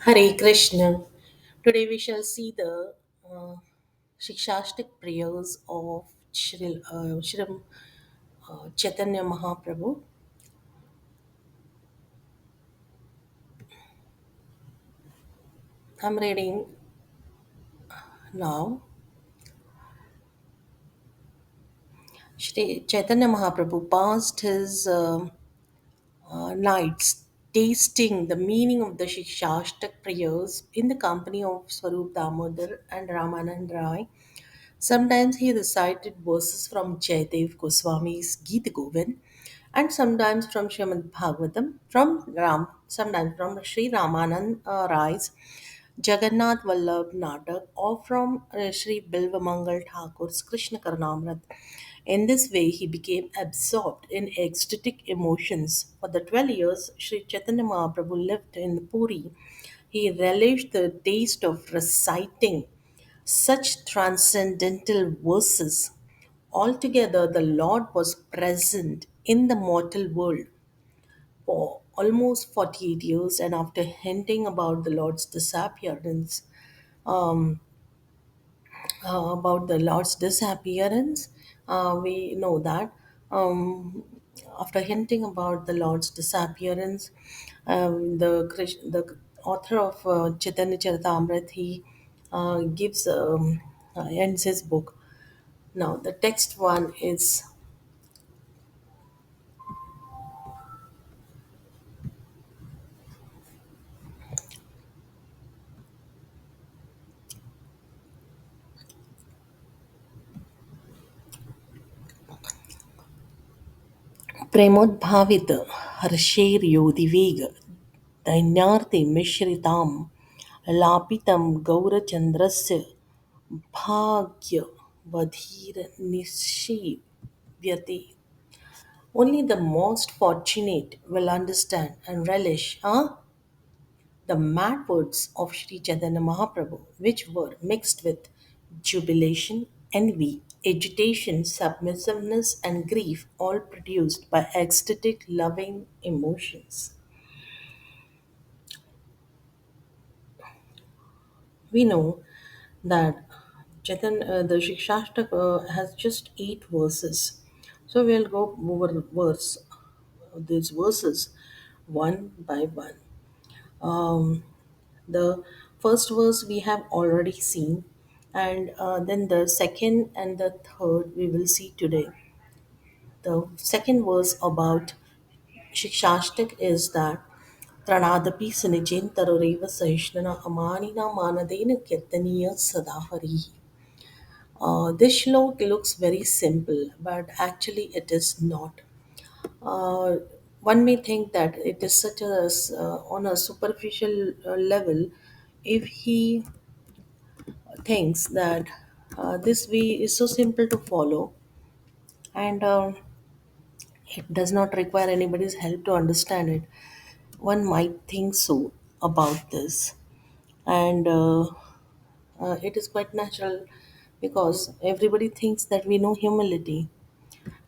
Hare Krishna. Today we shall see the uh, Shikchastak prayers of Shri Chaitanya Mahaprabhu. I'm reading now. Shri Chaitanya Mahaprabhu passed his nights tasting the meaning of the Shikshashtak prayers in the company of Swarup Damodar and Ramanand Rai. Sometimes he recited verses from Jayadev Goswami's Gita Govind and sometimes from Srimad Bhagavatam, sometimes from Sri Ramanand Rai's Jagannath Vallabh Natak or from Sri Bilvamangal Thakur's Krishna Karnamrit. In this way, he became absorbed in ecstatic emotions. For the 12 years Sri Chaitanya Mahaprabhu lived in Puri, he relished the taste of reciting such transcendental verses. Altogether, the Lord was present in the mortal world for almost 48 years, and after hinting about the Lord's disappearance, we know that after hinting about the Lord's disappearance, the author of Chaitanya Charitamrita, he ends his book. Now, the text one is प्रेमोद्भावित हर्षैर्योदिवेग दैन्यार्ति मिश्रितां लापितं गौरचन्द्रस्य भाग्यवधीर्निशीव्यते. Only the most fortunate will understand and relish the mad words of Sri Chaitanya Mahaprabhu, which were mixed with jubilation, envy, agitation, submissiveness, and grief, all produced by ecstatic, loving emotions. We know that the Shikshashtaka has just 8 verses. So we'll go over these verses one by one. Um, the first verse we have already seen, and then the second and the third we will see today. The second verse about Shikshashtak is that Pranadapi Sunijen Taroreva Sahishnana amāninā mānadena kīrtanīyah sadā harih. This shlok looks very simple, but actually it is not. Uh, One may think that it is such on a superficial level if he thinks that this way is so simple to follow and it does not require anybody's help to understand it. One might think so about this, and it is quite natural because everybody thinks that we know humility.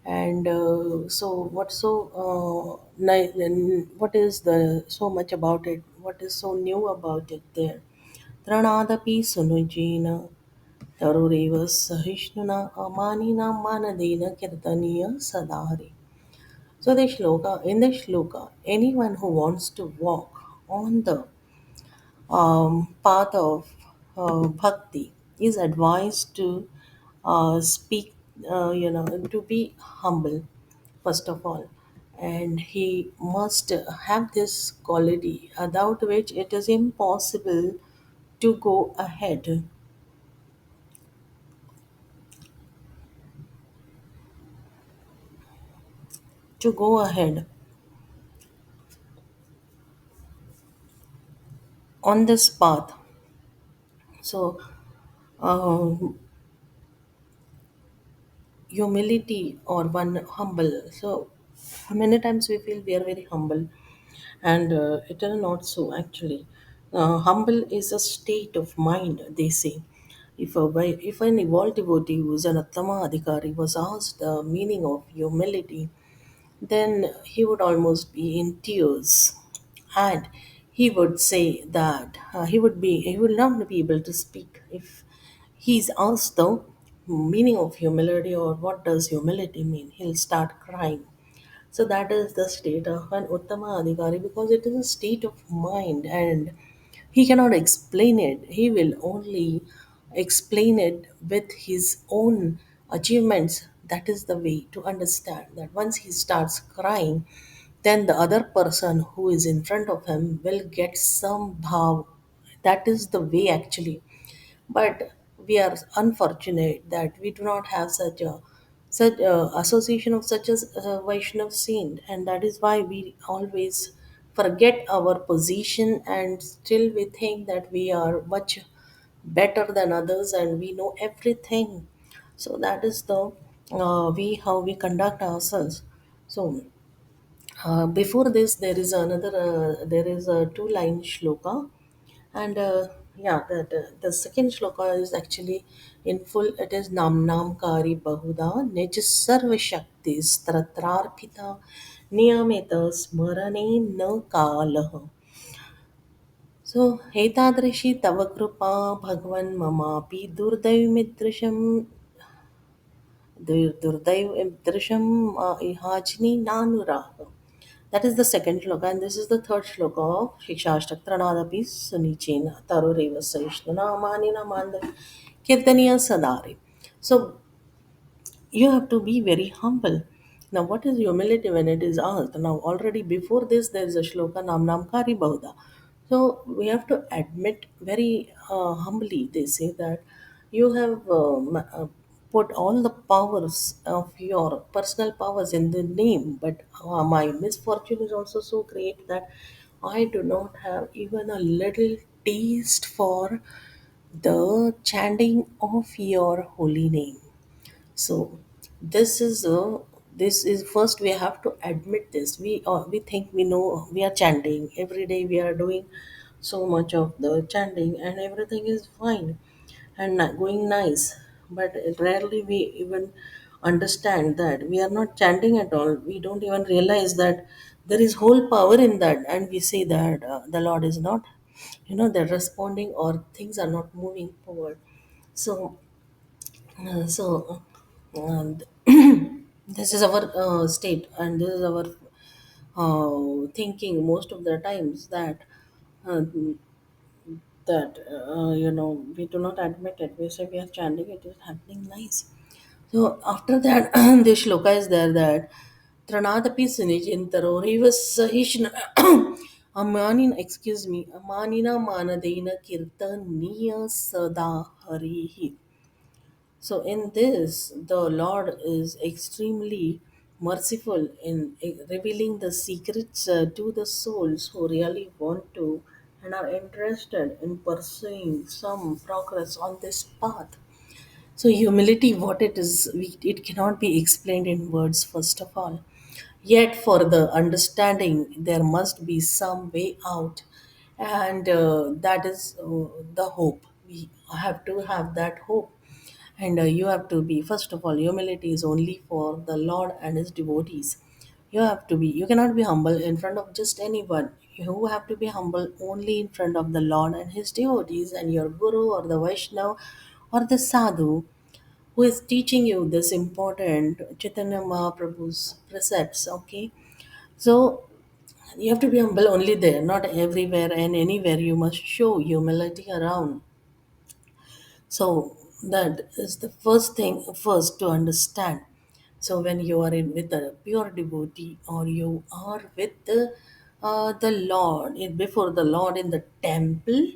And so, what is the so much about it? What is so new about it there? Tranadapi sunujena tarureva sahishnuna amāninā mānadena kīrtanīyah sadāri. So in the shloka, anyone who wants to walk on the path of bhakti is advised to speak, to be humble, first of all. And he must have this quality without which it is impossible to go ahead. To go ahead on this path. So, uh, humility or one humble. So, many times we feel we are very humble, and it is not so actually. Humble is a state of mind, they say. If an evolved devotee who is an Attama Adhikari was asked the meaning of humility, then he would almost be in tears. And he would say that he would not be able to speak if he's asked the meaning of humility or what does humility mean. He'll start crying. So that is the state of an Uttama Adhikari, because it is a state of mind and he cannot explain it. He will only explain it with his own achievements. That is the way to understand that once he starts crying, then the other person who is in front of him will get some bhav. That is the way actually. But we are unfortunate that we do not have such a association of such as a Vaishnav saint, and that is why we always forget our position and still we think that we are much better than others and we know everything. So that is the we how we conduct ourselves. So before this, there is a two-line shloka, and yeah, the second shloka is actually in full. It is Nam Kari Bahuda Nij Sarva Shakti Stratrarpita Niyamita Smarane Na Kalah. So, Etadrishi Tava Kripa Bhagwan Mamapi Durdaivimidrisham Durdaivimidrisham Ihajni Nanuraha. That is the second shloka, and this is the third shloka of Shikchastak Verse, sunīcena taror amāninā kīrtanīyah sadā. So you have to be very humble. Now, what is humility when it is asked? Now, already before this, there is a shloka Nam Kari Bauda. So, we have to admit very humbly, they say that you have put all the powers of your personal powers in the name, but my misfortune is also so great that I do not have even a little taste for the chanting of your holy name. So this is first we have to admit this. We think we know, we are chanting every day. We are doing so much of the chanting and everything is fine and going nice. But rarely we even understand that we are not chanting at all. We don't even realize that there is whole power in that, and we say that the Lord is not, they're responding or things are not moving forward. So and this is our state, and this is our thinking most of the times that uh, we do not admit it. We say we are chanting, it is happening nice. So after that, this shloka is there that Tranadapi Sunijintaro, he was Sahishna amāninā mānadena kīrtanīyah sadā harih. So, in this, the Lord is extremely merciful in revealing the secrets to the souls who really want to and are interested in pursuing some progress on this path. So, humility, what it is, it cannot be explained in words, first of all. Yet, for the understanding, there must be some way out, and that is the hope. We have to have that hope, and you have to be, first of all, humility is only for the Lord and His devotees. You cannot be humble in front of just anyone. You have to be humble only in front of the Lord and His devotees, and your Guru or the Vaishnava or the Sadhu who is teaching you this important Chaitanya Mahaprabhu's precepts. Okay, so you have to be humble only there, not everywhere and anywhere. You must show humility around. So that is the first thing first to understand. So when you are in with a pure devotee or you are with the Lord before the Lord in the temple,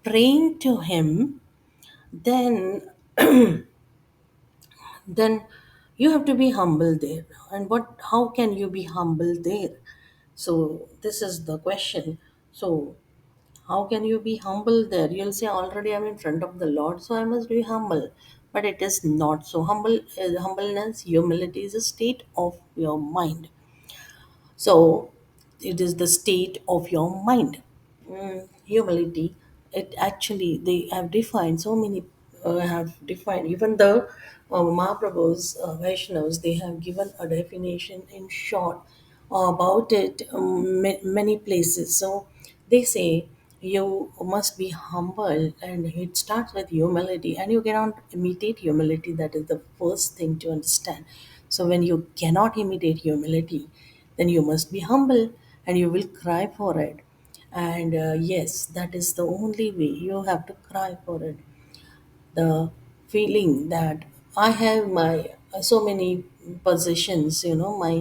praying to Him, then then you have to be humble there. And how can you be humble there? So this is the question. So how can you be humble there? You'll say, already I'm in front of the Lord, so I must be humble. But it is not so. Humbleness, humility is a state of your mind. So it is the state of your mind. Humility, it actually, they have defined so many, have defined, even the Mahaprabhu's Vaishnavas, they have given a definition in short about it, many places. So They say you must be humble, and it starts with humility, and you cannot imitate humility. That is the first thing to understand. So, when you cannot imitate humility, then you must be humble and you will cry for it. And yes, that is the only way. You have to cry for it. The feeling that I have my so many possessions, my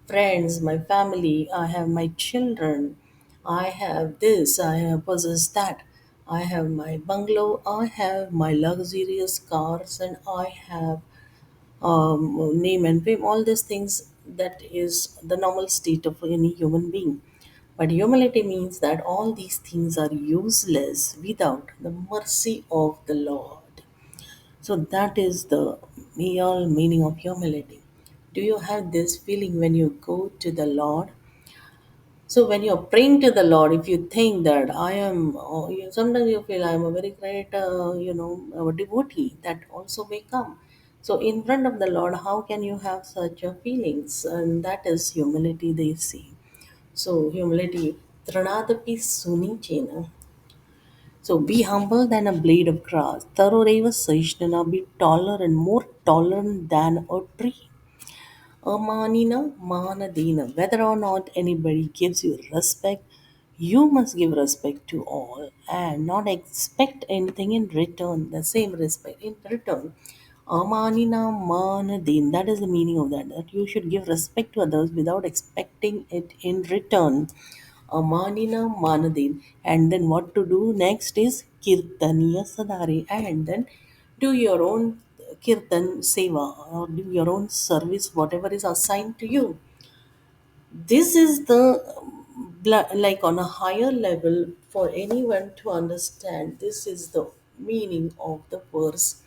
friends, my family, I have my children, I have this, I have possessed that, I have my bungalow, I have my luxurious cars, and I have name and fame, all these things. That is the normal state of any human being. But humility means that all these things are useless without the mercy of the Lord. So that is the real meaning of humility. Do you have this feeling when you go to the Lord? So when you're praying to the Lord, if you think that I am, sometimes you feel I am a very great, a devotee, that also may come. So in front of the Lord, how can you have such a feelings? And that is humility, they say. So humility, tranadapi sunīcena. So be humble than a blade of grass. Taroreva sahishnana, be tolerant, more tolerant than a tree. Amāninā, mānadena. Whether or not anybody gives you respect, you must give respect to all and not expect anything in return, the same respect in return. Amāninā, mānadena. That is the meaning of that. That you should give respect to others without expecting it in return. Amāninā, mānadena. And then what to do next is kīrtanīyah sadā, and then do your own kirtan seva, or do your own service, whatever is assigned to you. This is the like on a higher level for anyone to understand. This is the meaning of the verse,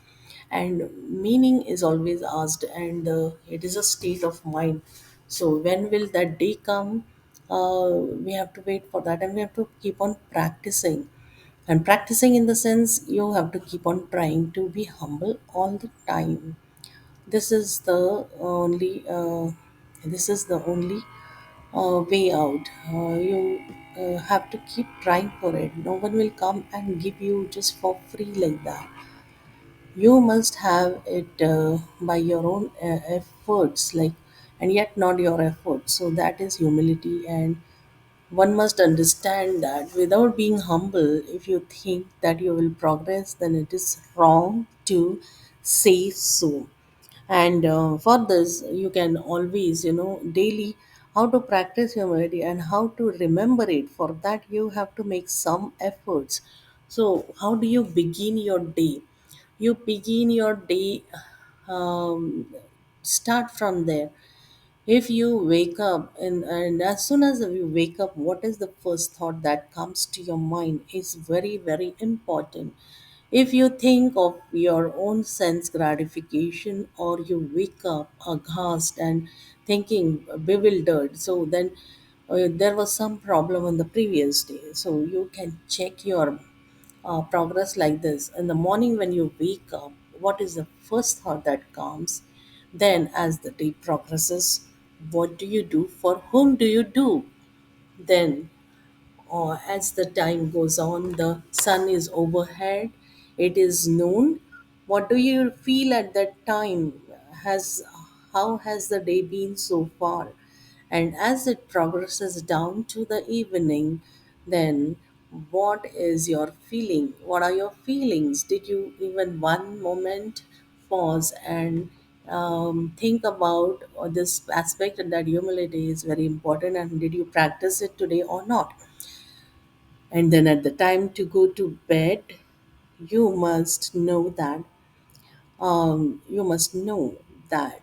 and meaning is always asked, and it is a state of mind. So when will that day come? We have to wait for that, and we have to keep on practicing. And practicing in the sense, you have to keep on trying to be humble all the time. This is the only way out. You have to keep trying for it. No one will come and give you just for free like that. You must have it by your own efforts, like, and yet not your effort. So that is humility, and one must understand that without being humble, if you think that you will progress, then it is wrong to say so. And for this, you can always, daily, how to practice humility and how to remember it. For that, you have to make some efforts. So, how do you begin your day? You begin your day, um, start from there. If you wake up, and as soon as you wake up, what is the first thought that comes to your mind is very, very important. If you think of your own sense gratification, or you wake up aghast and thinking bewildered, so then there was some problem on the previous day. So you can check your progress like this. In the morning, when you wake up, what is the first thought that comes? Then, as the day progresses, what do you do? For whom do you do? Then, as the time goes on, the sun is overhead, it is noon. What do you feel at that time? Has How has the day been so far? And as it progresses down to the evening, then what is your feeling? What are your feelings? Did you even one moment pause and think about this aspect, that humility is very important, and did you practice it today or not? And then at the time to go to bed, you must know that you must know that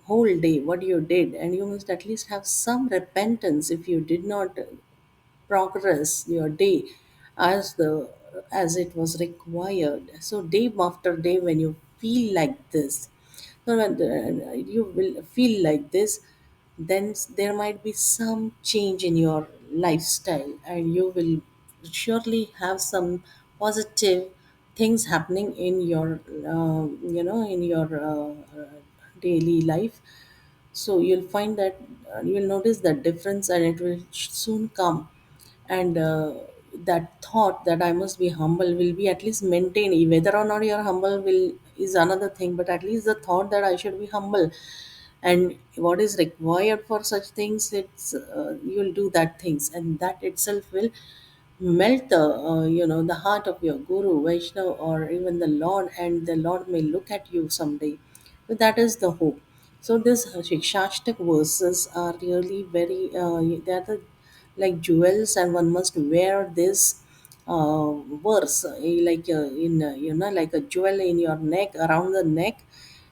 whole day what you did, and you must at least have some repentance if you did not progress your day as it was required. So day after day, when you feel like this, no, no, you will feel like this, then there might be some change in your lifestyle, and you will surely have some positive things happening in your in your daily life. So you'll find that you'll notice that difference, and it will soon come. and that thought that I must be humble will be at least maintained. Whether or not you're humble will is another thing, but at least the thought that I should be humble, and what is required for such things, it's you'll do that things, and that itself will melt the the heart of your guru, Vaishnav, or even the Lord, and the Lord may look at you someday. So that is the hope. So this Shikshastak verses are really very they are the like jewels, and one must wear this verse like in like a jewel in your neck, around the neck,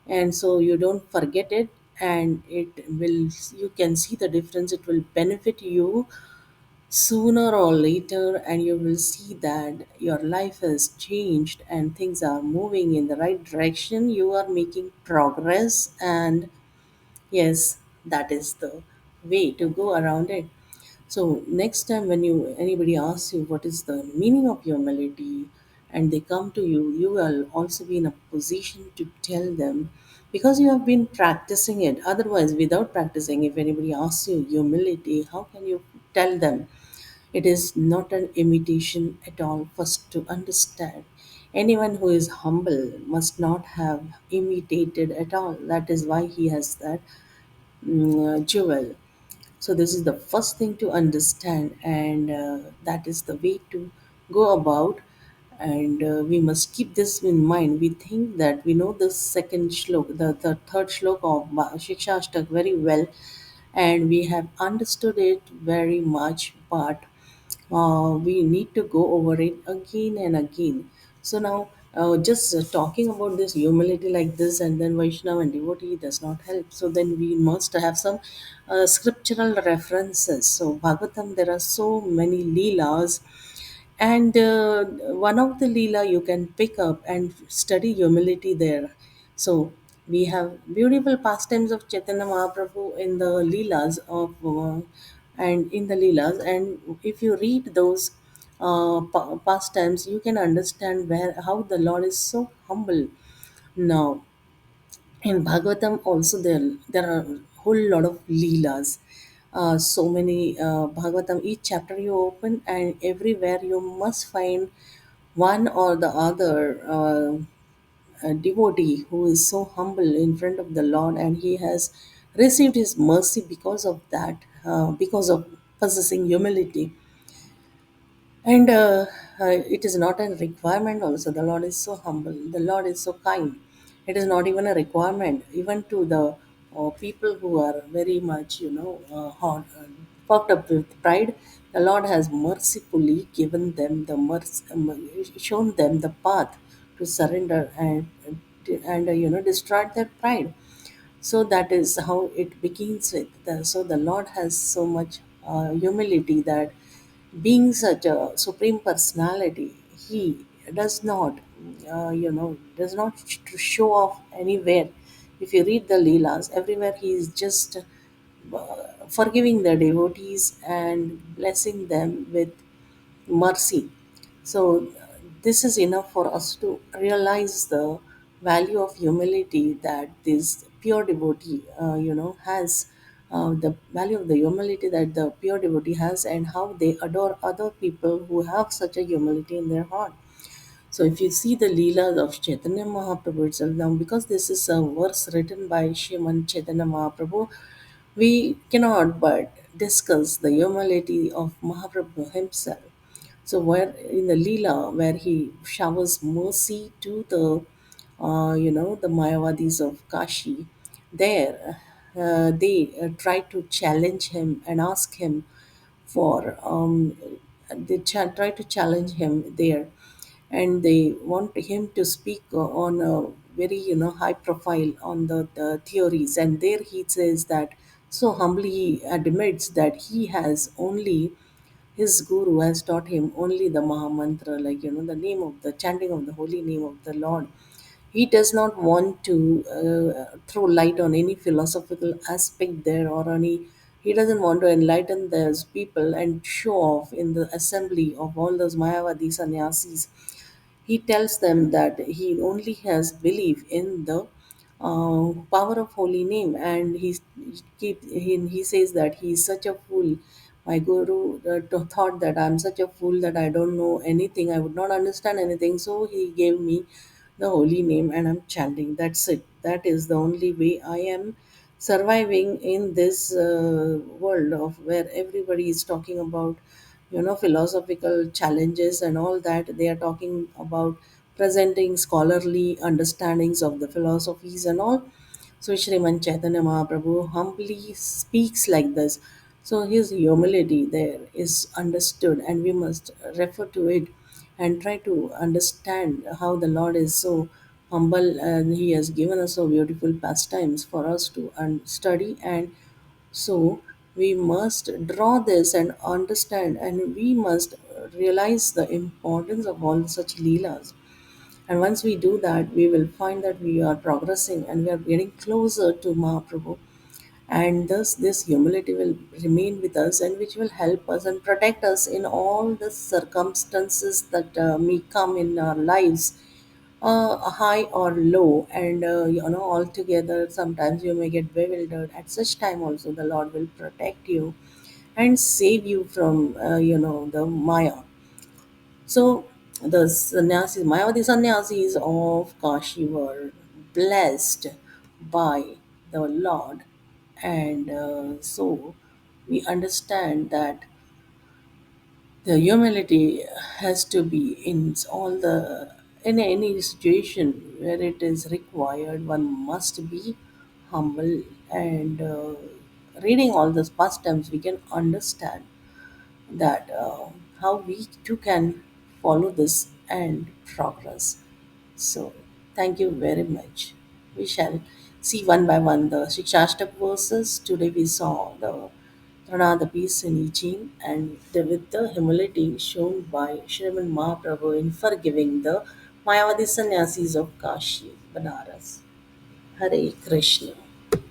and so you don't forget it, and it will, you can see the difference, it will benefit you sooner or later, and you will see that your life has changed and things are moving in the right direction, you are making progress, and yes, that is the way to go around it. So next time when you anybody asks you what is the meaning of humility, and they come to you, you will also be in a position to tell them, because you have been practicing it. Otherwise, without practicing, if anybody asks you humility, how can you tell them? It is not an imitation at all. First, to understand, anyone who is humble must not have imitated at all. That is why he has that jewel. So this is the first thing to understand, and that is the way to go about. And we must keep this in mind. We think that we know the second shlok, the third shlok of Shikshastak very well, and we have understood it very much, but we need to go over it again and again. So now, just talking about this humility like this, and then Vaishnava and devotee does not help. So then we must have some scriptural references. So Bhagavatam, there are so many leelas, and one of the leela you can pick up and study humility there. So we have beautiful pastimes of Chaitanya Mahaprabhu in the leelas of and in the leelas, and if you read those pastimes, you can understand where how the Lord is so humble. Now in Bhagavatam also there are whole lot of leelas. So many Bhagavatam, each chapter you open, and everywhere you must find one or the other devotee who is so humble in front of the Lord, and he has received his mercy because of that, because of possessing humility. And it is not a requirement also. The Lord is so humble. The Lord is so kind. It is not even a requirement, even to the people who are very much, puffed up with pride. The Lord has mercifully given them the mercy, shown them the path to surrender and destroyed their pride. So that is how it begins with. So the Lord has so much humility that, being such a supreme personality, he does not, does not show off anywhere. If you read the Leelas, everywhere he is just forgiving the devotees and blessing them with mercy. So, this is enough for us to realize the value of humility that this pure devotee, has. The value of the humility that the pure devotee has, and how they adore other people who have such a humility in their heart. So if you see the Leelas of Chaitanya Mahaprabhu itself, now because this is a verse written by Shriman Chaitanya Mahaprabhu, we cannot but discuss the humility of Mahaprabhu himself. So where in the Leela, where he showers mercy to the, the Mayavadis of Kashi, there they try to challenge him and ask him for, try to challenge him there, and they want him to speak on a very high profile on the theories, and there he says that, so humbly he admits that he has only, his guru has taught him only the Maha Mantra, like the name of the chanting of the holy name of the Lord. He does not want to throw light on any philosophical aspect there, or any, he doesn't want to enlighten those people and show off in the assembly of all those Mayavadi sannyasis. He tells them that he only has belief in the power of holy name, and he says that he is such a fool My guru thought that I'm such a fool that I don't know anything, I would not understand anything. So he gave me the holy name and I'm chanting. That's it. That is the only way I am surviving in this world of where everybody is talking about, philosophical challenges and all that. They are talking about presenting scholarly understandings of the philosophies and all. So Shriman Chaitanya Mahaprabhu humbly speaks like this. So his humility there is understood, and we must refer to it and try to understand how the Lord is so humble, and He has given us so beautiful pastimes for us to study. And so we must draw this and understand, and we must realize the importance of all such leelas. And once we do that, we will find that we are progressing and we are getting closer to Mahaprabhu. And thus, this humility will remain with us, and which will help us and protect us in all the circumstances that may come in our lives, high or low. And altogether, sometimes you may get bewildered. At such time, also, the Lord will protect you and save you from, the Maya. So the sannyasis, Mayavadi sannyasis of Kashi were blessed by the Lord, and so we understand that the humility has to be in any situation where it is required. One must be humble, and reading all those pastimes, we can understand that how we too can follow this and progress. So, thank you very much. We shall see one by one the Shikchastak verses. Today we saw the peace in Eugene, and with the humility shown by Shriman Mahaprabhu in forgiving the Mayavadi sannyasis of Kashi, Banaras. Hare Krishna.